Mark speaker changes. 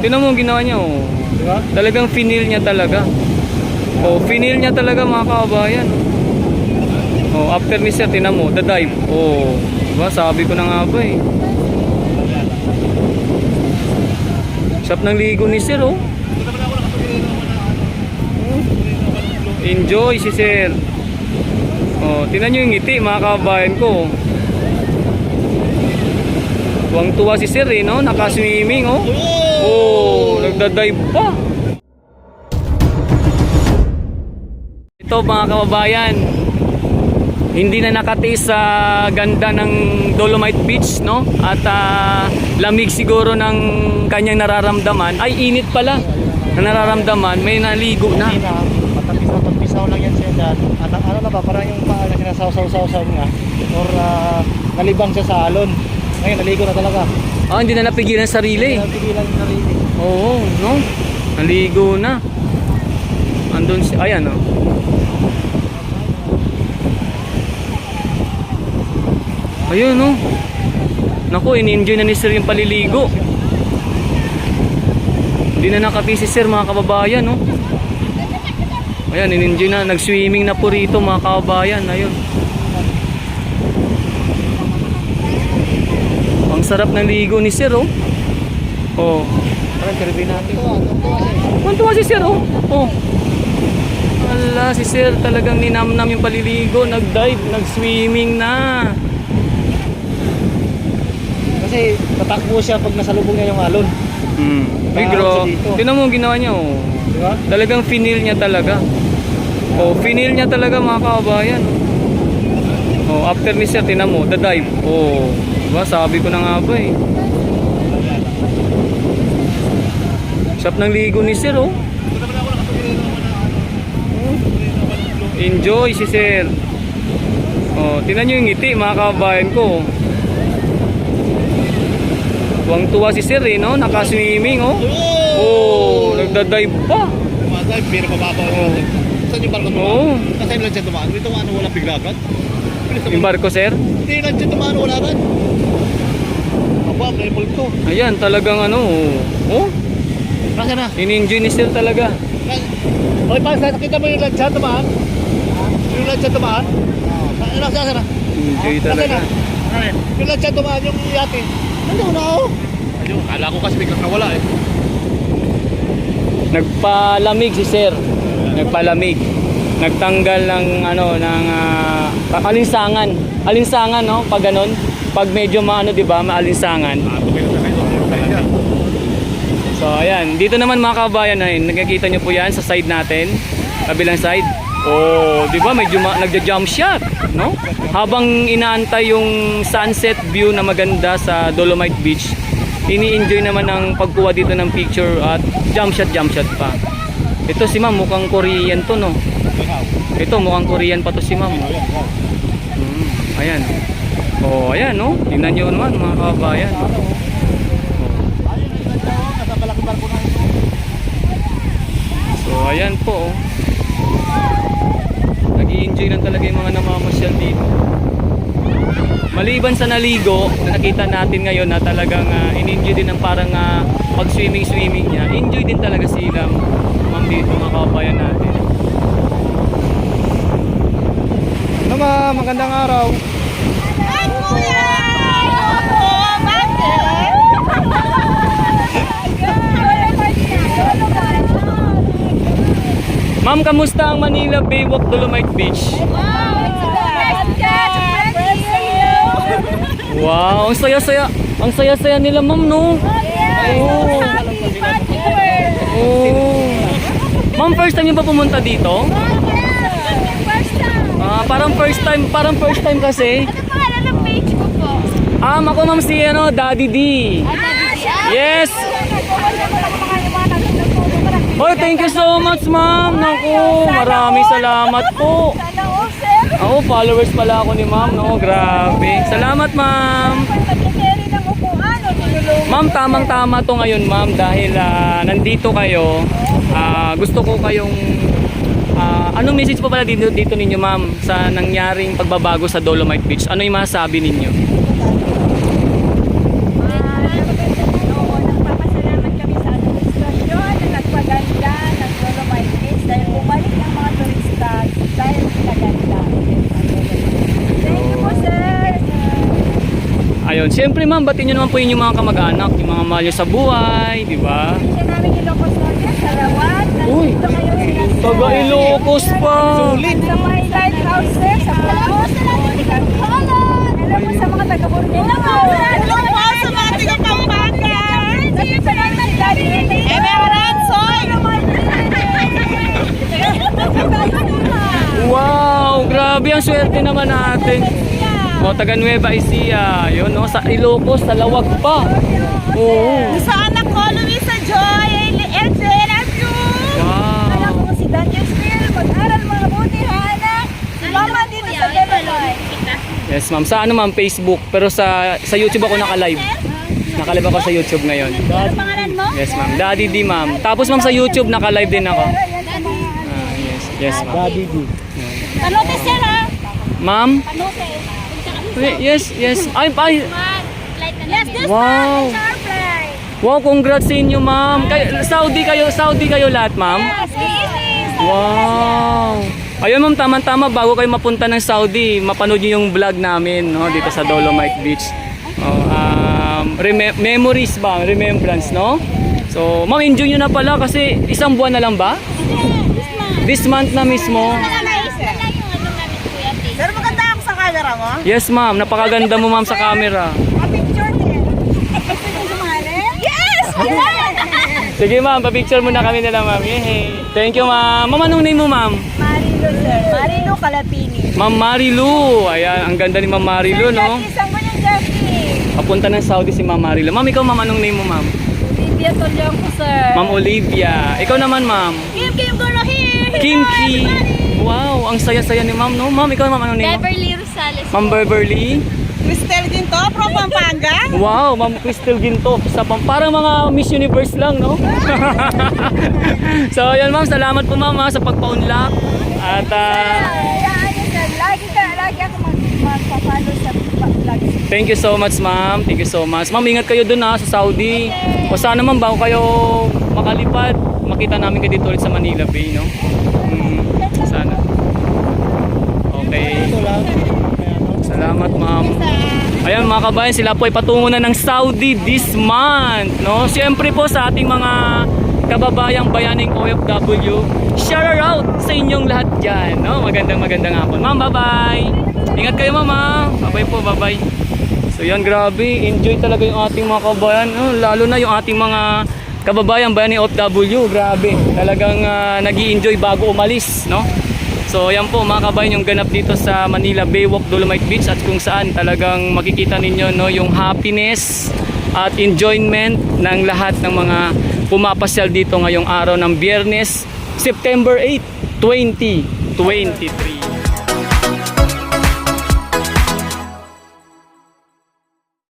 Speaker 1: Tingnan mo ang ginawa niya, oh.
Speaker 2: Diba?
Speaker 1: Talagang finil niya talaga. Oh, finil niya talaga mga kababayan. Oh, after ni sir, tingnan mo, the dive. Oh, diba? Sabi ko na nga ba eh. Sarap ng ligo ni sir, oh. Enjoy si sir. Oh, tingnan nyo yung ngiti mga kababayan ko. Tuwang-tuwa si sir eh, no? Naka-swimming, oh. Oh, nagda-dive pa. Ito mga kababayan, hindi na nakatiis sa ganda ng Dolomite Beach, no? At lamig siguro ng kanyang nararamdaman. Ay, init pala na nararamdaman. May naligo na.
Speaker 2: Pisaw lang yan siya dyan. At ano na ba, parang yung paa na sinasaw-saw-saw nga. Or nalibang siya sa alon. Ngayon, naligo na talaga.
Speaker 1: Ah, hindi na napigilan sarili.
Speaker 2: Hindi na napigilan yung sarili.
Speaker 1: Oo, no? Naligo na. Andun si, ayan, no? Ayun, no? Naku, in-enjoy na ni sir yung paliligo. Hindi na nakati si sir mga kababayan, no? Ayan, in-enjoy na. Nag-swimming na po rito mga kababayan. Ayun. Ang sarap ng ligo ni sir, oh. Oh.
Speaker 2: Parang karibin natin.
Speaker 1: Tuwa si sir, oh. Oh. Wala, si sir talagang ninamnam yung paliligo. Nag-dive, nag-swimming na.
Speaker 2: Kasi tatakbo siya pag nasalubong niya yung alon.
Speaker 1: Ay, bro. Tingnan mo ang ginawa niya, oh.
Speaker 2: Diba?
Speaker 1: Talagang finil niya talaga. Oh, finil niya talaga mga kababayan. Oh, after ni sir, tingnan mo, the dive. Oh, diba? Sabi ko na nga ba eh. Sarap ng ligo ni sir, oh. Enjoy si sir. Oh, tingnan niyo yung ngiti mga kababayan ko. Tuwang-tuwa si sir eh, no? Naka-swimming, oh. Oh, nagda-dive pa.
Speaker 2: Dive, pero mababaw natin. Saan yung barko tumaan?
Speaker 1: Oo.
Speaker 2: Kasi yung lansya tumaan. Dito ano, walang biglagan.
Speaker 1: Yung barko, sir?
Speaker 2: Hindi yung lansya tumaan, wala rin. Aba, may multo.
Speaker 1: Ayan, talagang ano, oh.
Speaker 2: Kasi na.
Speaker 1: In-enjoy ni sir talaga.
Speaker 2: Hoy, pa, nakita mo yung lansya tumaan? Yung lansya tumaan? Kasi na.
Speaker 1: Enjoy talaga.
Speaker 2: Yung lansya tumaan, yung yate. Ano na ako? Ayun, kala ko kasi biglang nawala eh.
Speaker 1: Nagpalamig si sir. Nagpalamig. Nagtanggal ng ano ng alinsangan. Alinsangan, no? Pag ganun, pag medyo maano, 'di ba, maalinsangan. So, ayan, dito naman mga kabayan ay nakikita niyo po 'yan sa side natin, kabilang side. Oh, 'di ba, medyo nagja-jump shot, no? Habang inaantay yung sunset view na maganda sa Dolomite Beach, ini-enjoy naman ang pagkuha dito ng picture at jump shot pa. Ito si ma'am, mukhang Korean to, no? Ito, mukhang Korean pa to si ma'am. Ayan. Oh, ayan, no? Tingnan nyo naman, mga kababayan. Oh. So, ayan po, oh. Nag-i-enjoy lang talaga yung mga namamasyal dito. Maliban sa naligo na nakita natin ngayon na talagang in-enjoy din ng parang pag-swimming niya, enjoy din talaga sila ma'am dito mga kababayan natin.
Speaker 2: Ano ma, magandang araw.
Speaker 3: Ay, kuya! Opo, bakit?
Speaker 1: Ma'am, kamusta ang Manila Baywalk Dolomite Beach?
Speaker 3: Wow, it's the best catch!
Speaker 1: Wow, ang saya-saya. Ang saya-saya nila, ma'am, no? Oh. Oh. Ma'am, first time niyo ba pumunta dito? Parang first time kasi.
Speaker 3: Ano pangalan ng page ko po?
Speaker 1: Ako ma'am si Daddy D. Yes. Oh, thank you so much, ma'am. Naku, maraming salamat po.
Speaker 3: Sana all, sir.
Speaker 1: Ako, followers pala ako ni ma'am, no? Grabe. Salamat, ma'am.
Speaker 3: Pag-carry ng upuan o tinulungan.
Speaker 1: Ma'am, tamang-tama to ngayon, ma'am, dahil nandito kayo. Gusto ko kayong anong message pa pala dito ninyo, ma'am, sa nangyaring pagbabago sa Dolomite Beach? Ano yung masasabi ninyo?
Speaker 3: Nagpapasalamat kami sa
Speaker 1: Ayun. Siyempre ma'am, batiin nyo naman po yun yung mga kamag-anak, yung mga mahal nyo sa buhay, di ba?
Speaker 3: Siya namin Ilocos Norte, Salawan.
Speaker 1: Uy,
Speaker 3: Nandito ngayon sila sa-
Speaker 1: taga Ilocos pa.
Speaker 3: Sa may lighthouse sir, sa Burgos. Hello po sa mga taga-Burgos. Hello po sa mga taga-Pampanga. Nandito namin si Daddy Rene.
Speaker 1: Wow, grabe ang swerte naman natin. O, taga Nueva Ecija. Yun, no? Sa Ilocos, sa Lawag pa. Oo.
Speaker 3: Sa anak ko, Luisa Joy, Elsie, I love you.
Speaker 1: Wow.
Speaker 3: Anak ko si Daniel Spill, mag-aral mga buti ha anak. Si Mama dito sa Delaware.
Speaker 1: Yes, ma'am. Sa ano, ma'am? Facebook. Pero sa YouTube ako naka-live. Naka-live ako sa YouTube ngayon.
Speaker 3: Ano pangalan mo?
Speaker 1: Yes, ma'am. Daddy D, ma'am. Tapos, ma'am, sa YouTube naka-live din ako. Yes, yes, ma'am.
Speaker 2: Daddy D.
Speaker 3: Panote sir ha?
Speaker 1: Ma'am?
Speaker 3: Panote.
Speaker 1: Yes, yes. Ay,
Speaker 3: Yes, this
Speaker 1: Wow.
Speaker 3: one is our flight.
Speaker 1: wow, congrats sa inyo, ma'am. Saudi kayo lahat, ma'am?
Speaker 3: Yes, easy.
Speaker 1: Wow! Ayun ma'am, tama-tama bago kayo mapunta ng Saudi, mapanood niyo yung vlog namin no dito sa Dolomite Beach. Oh, memories ba, remembrance, no? So, ma'am, enjoy niyo na pala kasi isang buwan na lang ba? This month na mismo.
Speaker 3: Sir, maganda ako sa camera mo?
Speaker 1: Yes, ma'am, napakaganda mo ma'am sa camera.
Speaker 3: Pa-picture din. Gusto niyo sumalin? Yes! Yes!
Speaker 1: Sige ma'am, pa-picture muna kami nila ma'am. Yehey. Thank you ma'am. Ma'am, anong name mo ma'am?
Speaker 3: Marilu, sir. Marilu Calapini.
Speaker 1: Ma'am Marilu. Ayan, ang ganda ni Ma'am Marilu, no?
Speaker 3: Isang mo yung Jackie.
Speaker 1: Papunta ng Saudi si Ma'am Marilu. Ma'am, ikaw ma'am, anong name mo ma'am?
Speaker 3: Olivia Tolonco, sir.
Speaker 1: Ma'am Olivia. Ikaw naman ma'am?
Speaker 3: Kim Goro here.
Speaker 1: Kimchi. Wow, ang saya-saya ni ma'am, no? Ma'am, ikaw ma'am, anong name mo?
Speaker 3: Beverly Rosales.
Speaker 1: Ma'am Beverly.
Speaker 3: Cristel Ginto, from Pampanga.
Speaker 1: Wow, Ma'am Crystal Ginto. Parang mga Miss Universe lang, no? So, yan ma'am, salamat po ma'am sa pagpa-unlock. At
Speaker 3: Lagi ako magpapalo sa vlog.
Speaker 1: thank you so much ma'am. Thank you so much. Ma'am, ingat kayo dun ha, sa Saudi. O sana ma'am, bago kayo makalipad, makita namin kayo dito ulit sa Manila Bay, no? Sana. Okay.
Speaker 2: Ito lang.
Speaker 1: Salamat ma'am. Ayan mga kabayan, sila po ay patungo na ng Saudi this month, no? Siyempre po sa ating mga kababayang bayaning OFW, shout out sa inyong lahat dyan, no? Magandang hapon. Ma'am, bye-bye. Ingat kayo mama. Bye-bye po, bye-bye. So yan, grabe. Enjoy talaga yung ating mga kababayan, no? Lalo na yung ating mga kababayang bayaning OFW. Grabe. Talagang nag-i-enjoy bago umalis, no? So yan po mga kabayan yung ganap dito sa Manila Baywalk Dolomite Beach at kung saan talagang makikita ninyo no yung happiness at enjoyment ng lahat ng mga pumapasyal dito ngayong araw ng Biyernes, September 8, 2023.